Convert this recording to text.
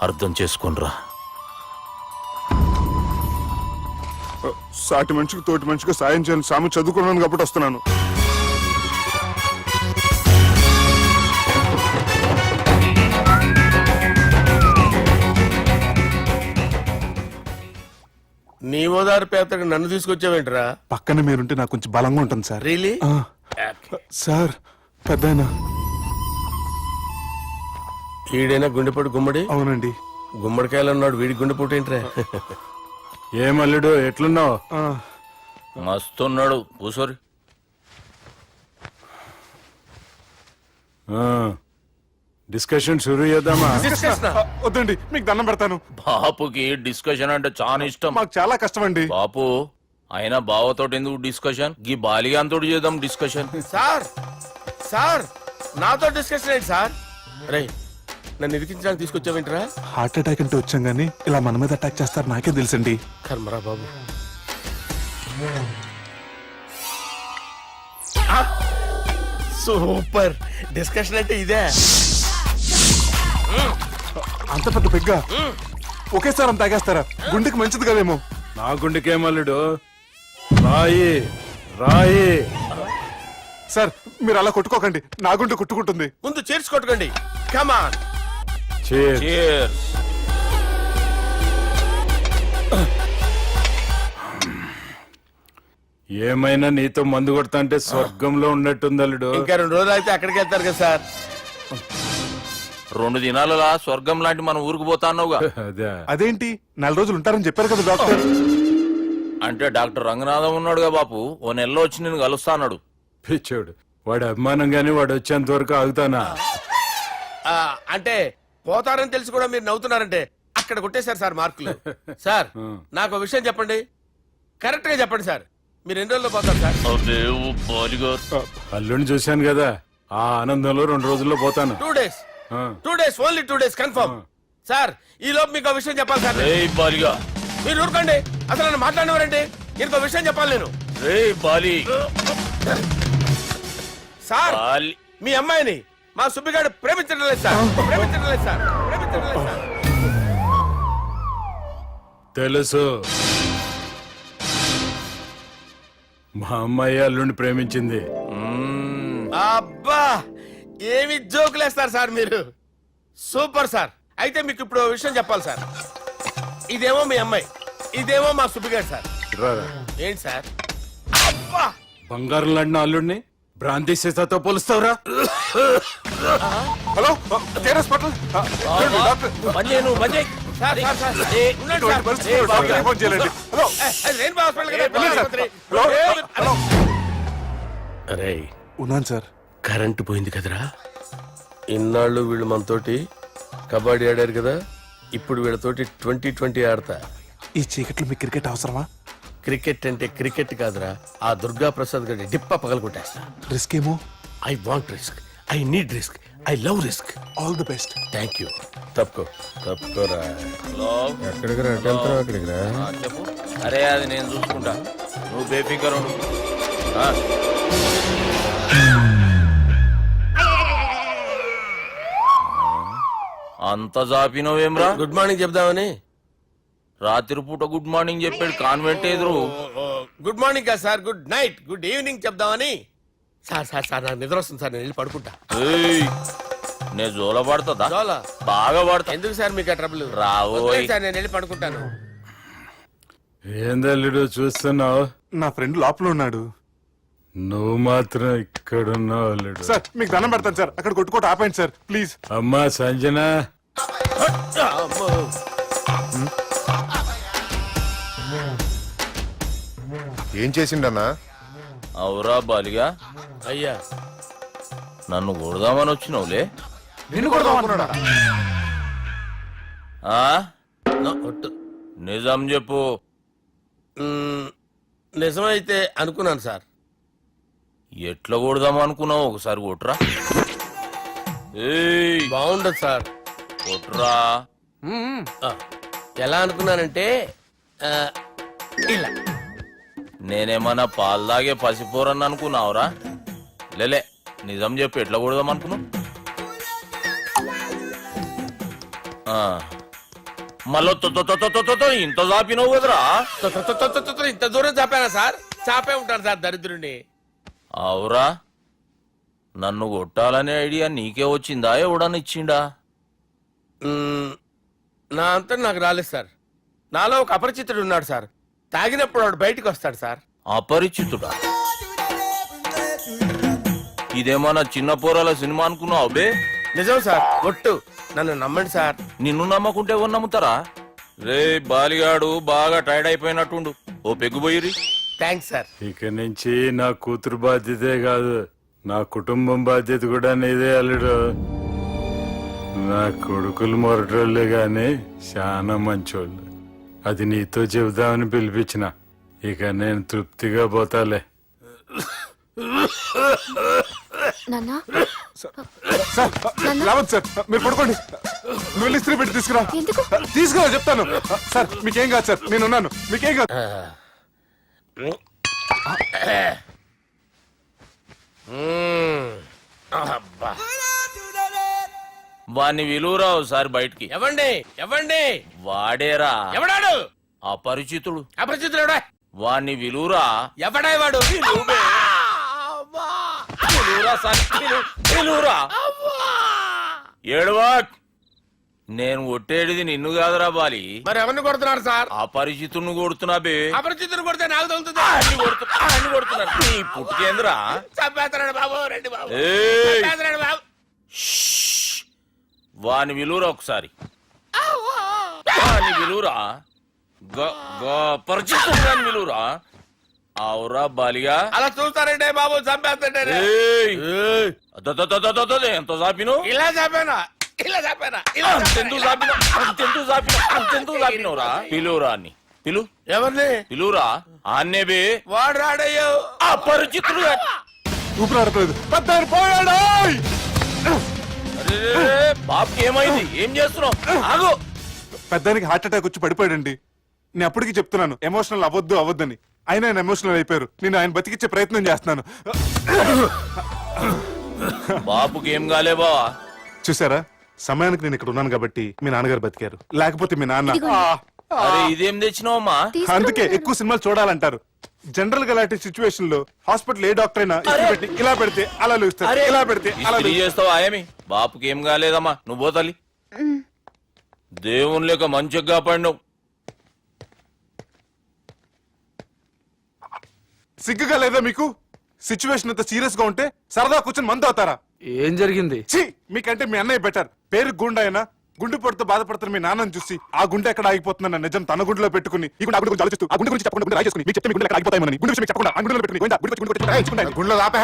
అర్థం చేసుకునిరా. సాటి మనిషికి తోటి మనిషికి సాయం చేయాలని సామి చదువుకున్నాను కాబట్టి వస్తున్నాను. నీ ఓదారు పేదకు నన్ను తీసుకొచ్చావేంట్రా? పక్కన మీరుంటే నాకు కొంచెం బలంగా ఉంటుంది సార్. రియలీ? సార్ పెద్దాయన. ఈడైనా గుండెపోటు గుమ్మడి? అవునండి. గుమ్మడికాయలు అన్నాడు, వీడి గుండెపోటు ఏంట్రా? ఏమల్లుడు ఎట్లున్నావు? మస్తున్నాడు కూసోరి. డిస్కషన్ షురూ చేద్దామా? వద్దండి, మీకు దండం పెడతాను. బాపుకి డిస్కషన్ అంటే చాలా ఇష్టం. మాకు చాలా కష్టం అండి. బాపు అయినా బావతోటి ఎందుకు డిస్కషన్? గీ బాలిగాంతోటి చేద్దాం డిస్కషన్. సార్ సార్ నాతో డిస్కషన్ ఏంటి సార్? రే నన్ను ఇరికించడానికి తీసుకొచ్చావేంట్రా? హార్ట్ అటాక్ అంటే వచ్చాం గానీ ఇలా మన మీద అటాక్ చేస్తారు నాకే తెలుసండి. కర్మరా బాబు. సూపర్ డిస్కషన్ అంటే ఇదే. అంత పెద్ద పెగ్గా ఒకేసారి అంత తాగేస్తారా? గుండెకి మంచిది కదేమో. నా గుండెకేమల్లుడు, రాయి రాయి. సార్ మీరు అలా కొట్టుకోకండి, నా గుండె కొట్టుకుంటుంది. ముందు చేర్చి కొట్టుకోండి. కమాన్. Cheers. ఏమైనా నీతో మందు కొడతా అంటే స్వర్గంలో ఉన్నట్టుంది అల్లుడు. ఇంకా 2 రోజులు అయితే అక్కడికి వెళ్తారు కదా సార్. 2 దినాలలా స్వర్గం లాంటి మన ఊరికి పోతాన్నావుగా. అదే అదేంటి 4 రోజులు ఉంటారని చెప్పారు కదా డాక్టర్. అంటే డాక్టర్ రంగనాథం ఉన్నాడుగా బాపు, ఓ నెలలో వచ్చి నేను కలుస్తా అన్నాడు. పిచ్చోడు, వాడు అభిమానం గాని వాడు వచ్చేంత వరకు ఆగుతానా? అంటే పోతారని తెలిసి కూడా మీరు నవ్వుతున్నారంటే అక్కడ కొట్టేశారు సార్ మార్కులు. సార్ నాకు ఒక విషయం చెప్పండి, కరెక్ట్ గా చెప్పండి సార్. మీరు ఎన్ని రోజుల్లో పోతారు సార్? అల్లుడిని చూశాను కదా, ఆ ఆనందంలో 2 రోజుల్లో పోతాను. 2 days. 2 days, only 2 days confirm. Sir ఈ లోపు మీకు ఒక విషయం చెప్పాలి సార్. బాలిగా మీరు ఊరుకోండి, అసలు నన్ను మాట్లాడినవారండి. ఇంకో విషయం చెప్పాలి నేను. బాలి సార్ మీ అమ్మాయిని మా సుబ్బిగాడు ప్రేమించడం లేదు సార్. ప్రేమించడం లేదు సార్. ప్రేమించడం లేదు సార్. తెలుసు, మా అమ్మాయి అల్లుడిని ప్రేమించింది. అబ్బా ఏమి జోకులేస్తారు సార్ మీరు. Super sir. అయితే మీకు ఇప్పుడు ఓ విషయం చెప్పాలి సార్. ఇదేమో మీ అమ్మాయి, ఇదేమో మా సుబ్బిగాడు సార్. రారా. ఏంటి సార్? అబ్బా బంగారం లాంటి అల్లుడిని భ్రాంతి సీతతో పోలుస్తావురా? Hello care hospital. Sir, sir, sir. ఉండండి సార్. ఫోన్ చేయాలండి. హలో రెయిన్బో హాస్పిటల్ కదా, వెళ్ళండి సార్. ఆసుపత్రి. హలో. అరే ఉన్నాను సార్. కరెంటు పోయింది కదరా. ఇన్నాళ్ళు వీళ్ళు మనతోటి కబడ్డీ ఆడారు కదా, ఇప్పుడు వీళ్ళతోటి 2020 ఆడతా. ఈ చీకట్లో మీకు క్రికెట్ అవసరమా? క్రికెట్ అంటే క్రికెట్ కాదురా, ఆ దుర్గా ప్రసాద్ గారి డిప్ప పగలగొట్టేస్తా. రిస్క్ ఏమో. I want risk, I need risk, I love risk. All the best. Thank you. తప్పుకోరా. ఎక్కడికి రా? అక్కడికి రా. చెప్పు. అరే అది నేను చూసుకుంటా, నువ్వు బేఫికర్ ఉండు. అంత జాపినవేమ్రా? గుడ్ మార్నింగ్ చెప్దామని. రాత్రి పూట గుడ్ మార్నింగ్ చెప్పాడు కాన్వెంట్ ఎదురు. గుడ్ మార్నింగ్ కాదు sir, good night, good evening చెప్దామని. సార్ సార్ సార్ నాకు నిద్ర వస్తుంది సార్, నేను వెళ్ళి పడుకుంటా. నేను జోల పడుతుందా? జోలా? బాగా పడతా. ఎందుకు సార్ మీకు ఆ ట్రబుల్? రావోయ్ సార్ నేను వెళ్ళి పడుకుంటాను. ఏందల్లుడు చూస్తున్నావు? నా ఫ్రెండ్ లోపల ఉన్నాడు. నువ్వు మాత్రం ఇక్కడున్నావు అల్లుడు. సార్ మీకు దండం పెడతాను సార్, అక్కడ కొట్టుకోట ఆపండి సార్ ప్లీజ్. అమ్మా సంజన, ఏం చేసిండన్నా? అవురా బాలిగా, అయ్యా నన్ను కొడదామని వచ్చినావులే. నిన్ను కొడదామన్నాడా? నిజం చెప్పు. నిజమైతే అనుకున్నాను సార్. ఎట్లా కొడదాం అనుకున్నావు? ఒకసారి కొట్రా. బాగుండదు సార్. కొట్రా. ఎలా అనుకున్నానంటే ఇలా. నేనేమన్నా పాలు తాగే పసిపోరని అనుకున్నావురా? లేలే, నిజం చెప్పి ఎట్లా కొడదాం అనుకున్నావు? మళ్ళీ ఇంత చాపినవు కదరా ఇంత దూరం చాపానా సార్? చాపే ఉంటాను సార్ దరిద్రుడిని. అవురా, నన్ను కొట్టాలనే ఐడియా నీకే వచ్చిందా ఎవడని ఇచ్చిండా? నా అంతా నాకు రాలేదు సార్. నాలో ఒక అపరిచితుడు ఉన్నాడు సార్. తాగినప్పుడు వాడు బయటికి వస్తాడు సార్. అపరిచితుడా? ఇదేమన్నా చిన్న పోరాల సినిమా అనుకున్నావు బే? నిజం సార్, ఒట్టు. నన్ను నమ్మండి సార్. నిన్ను నమ్మకుంటే ఎవరు నమ్ముతారా? రే బాలిగాడు బాగా టైర్డ్ అయిపోయినట్టుండు, ఓ పెగ్గుబోయిరి. Thanks sir. ఇక నుంచి నా కూతురు బాధ్యతే కాదు, నా కుటుంబం బాధ్యత కూడా నీదే అల్లుడు. నా కొడుకులు మొరటోళ్ళే గాని చాలా మంచోళ్ళు. అది నీతో చెబుదామని పిలిపించిన. ఇక నేను తృప్తిగా పోతాలే. నాన్నా సార్ రావద్దు సార్, మీరు పడుకోండి. నువ్వు వెళ్ళి ఇస్త్రీ పెట్టి తీసుకురా. ఎందుకు? తీసుకురా చెప్తాను. సార్ మీకేం కాదు సార్, నేనున్నాను. మీకేం కాదు. అబ్బా. వాణ్ణి విలువరావు సార్ బయటికి. ఎవండి ఎవండి? వాడేరా ఎవడాడు? అపరిచితుడు. అపరిచితుడు ఎవడా? వాణ్ణి విలువరా. ఎవడా వాడు? విలువరా సార్, విలువరా. ఏడవా, నేను ఒట్టేడిది నిన్ను కాదురా బాలి. మరి ఎవరిని కొడుతున్నారు సార్? అపరిచితుడిని కొడుతున్నా బే. అపరిచితుడు కొడితే నాకు తగులుతుంది. అన్ని కొడుతున్నారు. నీ పుట్టుకేంద్రా? చంపేస్తున్నాడు బాబు, రండి బాబు. ఏయ్! చంపేస్తున్నాడు బాబు. వాని విలువరా ఒకసారి. వాని విలువరా. పరిచితుడు విలువరా. అవురా బాలిగా. అలా చూస్తారంటే బాబు, చంపేస్తాడే. ఏయ్! ఎంత చాపిను? ఇలా చంపేనా? ఇలా చంపేనా? ఇలా అంతెందుకు చాపిన? అంతెందుకు చాపిన? అంతెందుకు చాపినవురా? పిలువురా అన్ని. పిలు. ఎవరిని? పిలువురా. ఆన్నే బే. వాడు రాడయ్యో. అపరిచితుడు. ఊపిరాడలేదు. పెద్దాయన పోయాడు. బాబుకి ఏమైంది? ఏం చేస్తున్నావు? ఆగు. పెద్దానికి హార్ట్ అటాక్ వచ్చి పడిపోయాడండి. నేను అప్పటికి చెప్తున్నాను ఎమోషనల్ అవ్వద్దని. ఆయన ఆయన ఎమోషనల్ అయిపోయారు. నేను ఆయన బతికిచ్చే ప్రయత్నం చేస్తున్నాను. బాబుకి ఏం కాలే బావా? చూసారా, సమయానికి నేను ఇక్కడ ఉన్నాను కాబట్టి మీ నాన్నగారు బతికారు. లేకపోతే మీ నాన్న అరే ఇదేం తెచ్చినావమ్మా? అందుకే ఎక్కువ సినిమాలు చూడాలంటారు. జనరల్ గా అలాంటి సిచ్యువేషన్ లో హాస్పిటల్ ఏ డాక్టర్ అయినా ఇస్త్రీ పెట్టి ఇలా పెడితే అలా లూస్తారు, ఇలా పెడితే అలా ఇస్త్రీ చేస్తావా ఏమి? బాపుకి ఏం కాలేదమ్మా, నువ్వు పోతాలి. దేవుని లేక మంచిగా పడినావు. సిగ్గుగా లేదా మీకు? సిచ్యువేషన్ అంత సీరియస్ గా ఉంటే సరదా కూర్చొని మందు అవుతారా? ఏం జరిగింది? ఛీ, మీకంటే మీ అన్నయ్య బెటర్. పేరు గుండె అయినా గుండె పడుతూ బాధపడుతున్న మీ నాన్నని చూసి ఆ గుండె ఎక్కడ ఆగిపోతుందన్న నిజం తన గుండెలో పెట్టుకుని ఈ గుండె గురించి ఆలోచిస్తూ ఆ గుండె గురించి చెప్పకుండా గుండె రాజేసుకుని మీకు చెప్తే మీ గుండె ఎక్కడ ఆగిపోతాయని గుండె విషయం చెప్పకుండా ఆ గుండెలో పెట్టుకుని గుండెలో ఆపే